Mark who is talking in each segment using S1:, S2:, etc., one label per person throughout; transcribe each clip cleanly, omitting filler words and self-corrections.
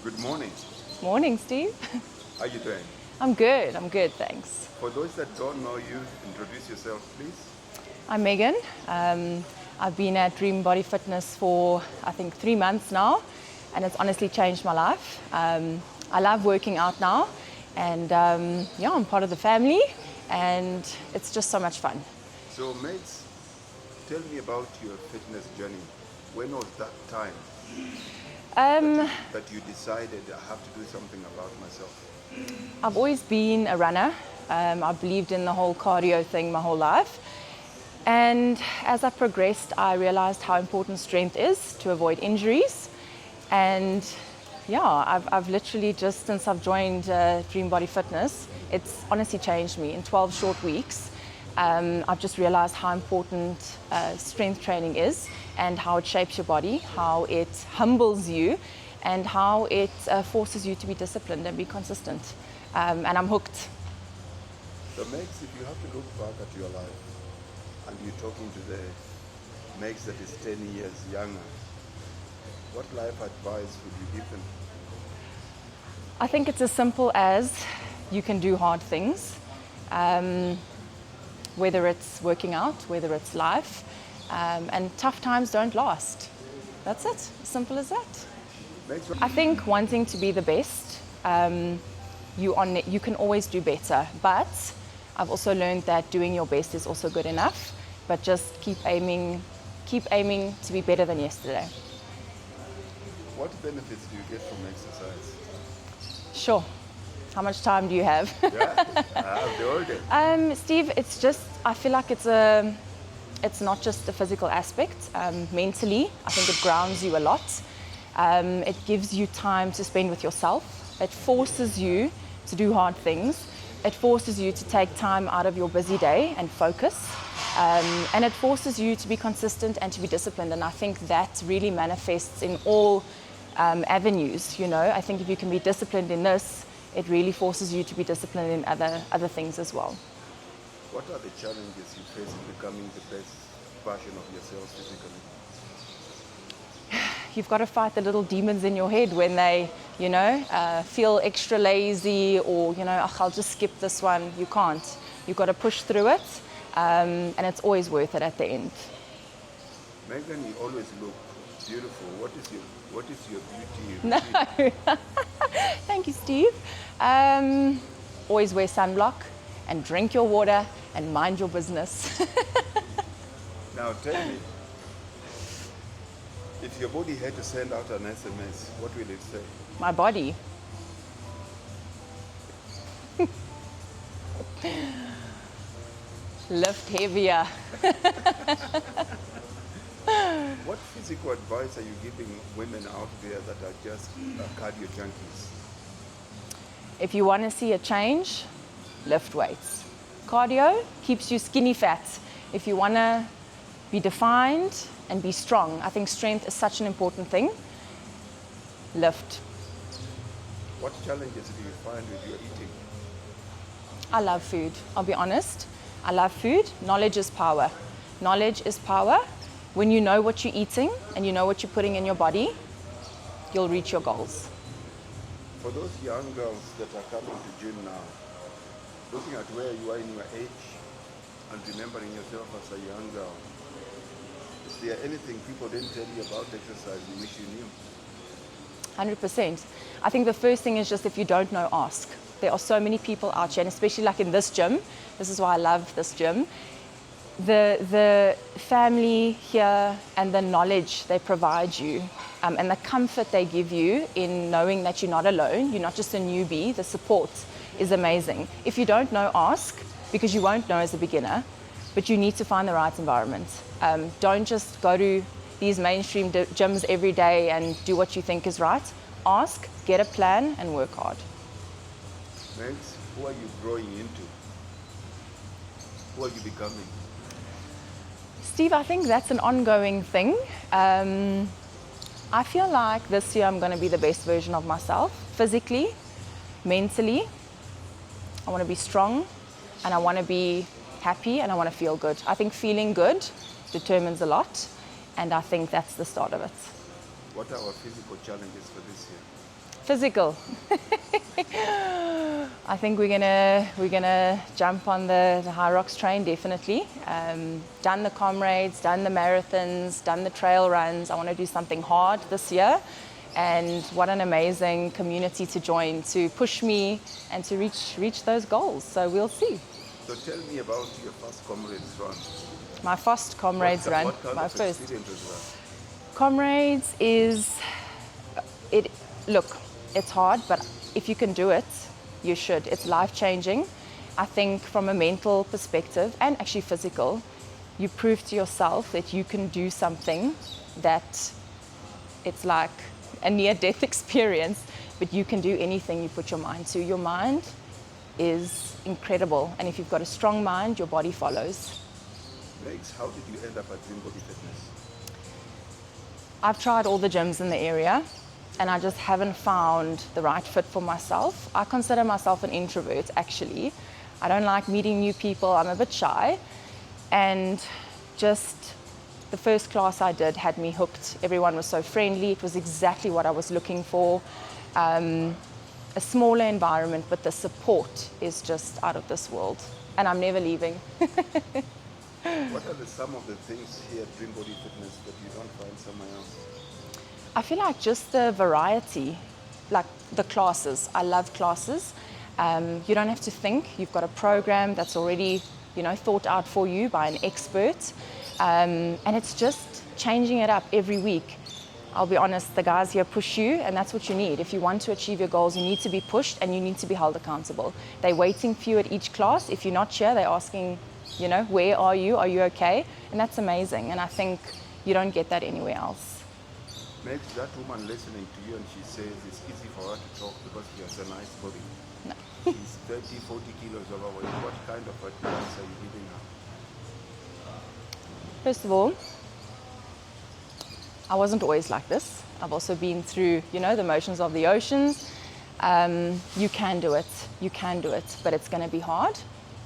S1: Good morning.
S2: Morning, Steve.
S1: How are you doing?
S2: I'm good, thanks.
S1: For those that don't know you, introduce yourself, please.
S2: I'm Megan. I've been at Dream Body Fitness for, I think, 3 months now, and it's honestly changed my life. I love working out now, and I'm part of the family, and it's just so much fun.
S1: So, mates, tell me about your fitness journey. When was that time that you decided I have to do something about myself?
S2: I've always been a runner. I've believed in the whole cardio thing my whole life. And as I progressed, I realized how important strength is to avoid injuries. And I've literally just since I've joined Dream Body Fitness, it's honestly changed me. In 12 short weeks, I've just realized how important strength training is and how it shapes your body, how it humbles you, and how it forces you to be disciplined and be consistent. And I'm hooked.
S1: So, mates, if you have to look back at your life and you're talking to the mates that is 10 years younger, what life advice would you give them?
S2: I think it's as simple as you can do hard things, whether it's working out, whether it's life, and tough times don't last. That's it, as simple as that. I think wanting to be the best, you can always do better, but I've also learned that doing your best is also good enough, but just keep aiming to be better than yesterday.
S1: What benefits do you get from exercise?
S2: Sure. How much time do you have?
S1: Yeah, I have the order.
S2: Steve, I feel like it's not just the physical aspect. Mentally, I think it grounds you a lot. It gives you time to spend with yourself. It forces you to do hard things. It forces you to take time out of your busy day and focus. And it forces you to be consistent and to be disciplined. And I think that really manifests in all avenues. I think if you can be disciplined in this, it really forces you to be disciplined in other things as well.
S1: What are the challenges you face in becoming the best version of yourself physically?
S2: You've got to fight the little demons in your head when they, feel extra lazy or, I'll just skip this one. You can't. You've got to push through it, and it's always worth it at the end.
S1: Megan, you always look beautiful. What is your beauty?
S2: No. Thank you, Steve. Always wear sunblock and drink your water and mind your business.
S1: Now tell me, if your body had to send out an SMS, what will it say?
S2: My body. Lift heavier.
S1: What physical advice are you giving women out there that are just cardio junkies?
S2: If you want to see a change, lift weights. Cardio keeps you skinny fat. If you want to be defined and be strong, I think strength is such an important thing. Lift.
S1: What challenges do you find with your eating?
S2: I love food, I'll be honest. I love food. Knowledge is power. Knowledge is power. When you know what you're eating and you know what you're putting in your body, you'll reach your goals.
S1: For those young girls that are coming to gym now, looking at where you are in your age and remembering yourself as a young girl, is there anything people didn't tell you about exercise you wish you knew?
S2: 100%. I think the first thing is just if you don't know, ask. There are so many people out here, and especially like in this gym, this is why I love this gym. The family here and the knowledge they provide you and the comfort they give you in knowing that you're not alone, you're not just a newbie, the support is amazing. If you don't know, ask, because you won't know as a beginner, but you need to find the right environment. Don't just go to these mainstream gyms every day and do what you think is right. Ask, get a plan, and work hard.
S1: Mates, who are you growing into? Who are you becoming?
S2: Steve, I think that's an ongoing thing. I feel like this year I'm going to be the best version of myself, physically, mentally. I want to be strong, and I want to be happy, and I want to feel good. I think feeling good determines a lot, and I think that's the start of it.
S1: What are our physical challenges for this year?
S2: Physical. I think we're gonna jump on the High Rocks train, definitely. Done the Comrades, done the marathons, done the trail runs. I want to do something hard this year, and what an amazing community to join to push me and to reach those goals. So we'll see.
S1: So tell me about your first Comrades run.
S2: My first Comrades run.
S1: What kind
S2: My
S1: of
S2: first
S1: experience was that?
S2: Comrades is it. Look, it's hard, but if you can do it, you should. It's life-changing. I think from a mental perspective and actually physical, you prove to yourself that you can do something that it's like a near-death experience, but you can do anything you put your mind to. Your mind is incredible, and if you've got a strong mind, your body follows.
S1: Megs, how did you end up at Dream Body Fitness?
S2: I've tried all the gyms in the area, and I just haven't found the right fit for myself. I consider myself an introvert, actually. I don't like meeting new people. I'm a bit shy. And just the first class I did had me hooked. Everyone was so friendly. It was exactly what I was looking for. A smaller environment, but the support is just out of this world. And I'm never leaving.
S1: What are some of the things here at Dream Body Fitness that you don't find somewhere else?
S2: I feel like just the variety, like the classes. I love classes. You don't have to think. You've got a program that's already, thought out for you by an expert. And it's just changing it up every week. I'll be honest, the guys here push you, and that's what you need. If you want to achieve your goals, you need to be pushed and you need to be held accountable. They're waiting for you at each class. If you're not here, they're asking, where are you? Are you okay? And that's amazing. And I think you don't get that anywhere else.
S1: Megs, that woman listening to you and she says it's easy for her to talk because she has a nice body.
S2: No.
S1: She's 30, 40 kilos overweight. What kind of advice are you giving her?
S2: First of all, I wasn't always like this. I've also been through, the motions of the oceans. You can do it. You can do it, but it's going to be hard.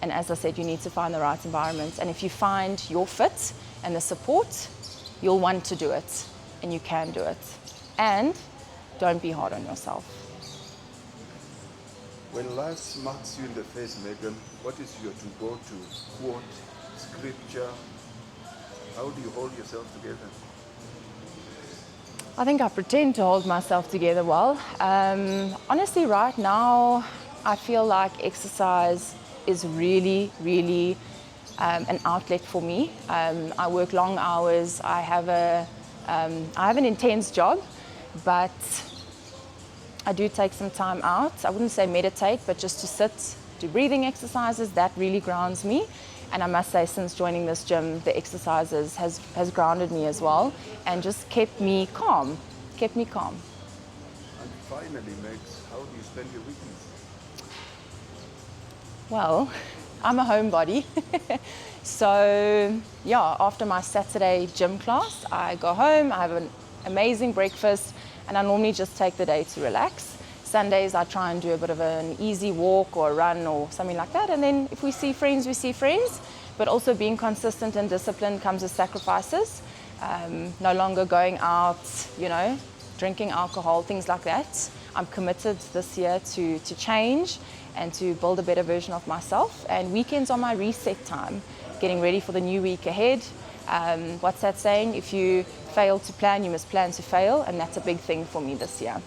S2: And as I said, you need to find the right environment. And if you find your fit and the support, you'll want to do it. And you can do it. And don't be hard on yourself.
S1: When life smacks you in the face, Megan, what is your to-go-to quote, scripture? How do you hold yourself together?
S2: I think I pretend to hold myself together well. Honestly, right now, I feel like exercise is really, really an outlet for me. I work long hours. I have an intense job, but I do take some time out. I wouldn't say meditate, but just to sit, do breathing exercises. That really grounds me. And I must say, since joining this gym, the exercises has grounded me as well and just kept me calm. And
S1: finally, Megs, how do you spend your weekends?
S2: Well, I'm a homebody. So, after my Saturday gym class, I go home, I have an amazing breakfast, and I normally just take the day to relax. Sundays, I try and do a bit of an easy walk or a run or something like that. And then if we see friends, we see friends. But also being consistent and disciplined comes with sacrifices. No longer going out, drinking alcohol, things like that. I'm committed this year to change and to build a better version of myself. And weekends are my reset time, getting ready for the new week ahead. What's that saying? If you fail to plan, you must plan to fail. And that's a big thing for me this year.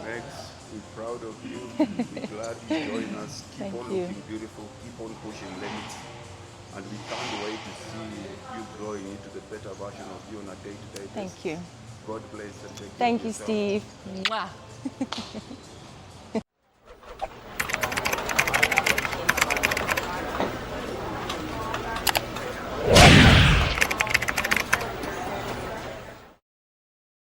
S1: Megs, we're proud of you. We're glad you joined us. Keep on looking beautiful. Keep on pushing limits. And we can't wait to see you growing into the better version of you on a day-to-day basis.
S2: Thank you.
S1: God bless and take care
S2: Thank
S1: of
S2: you,
S1: yourself.
S2: Steve. Mwah.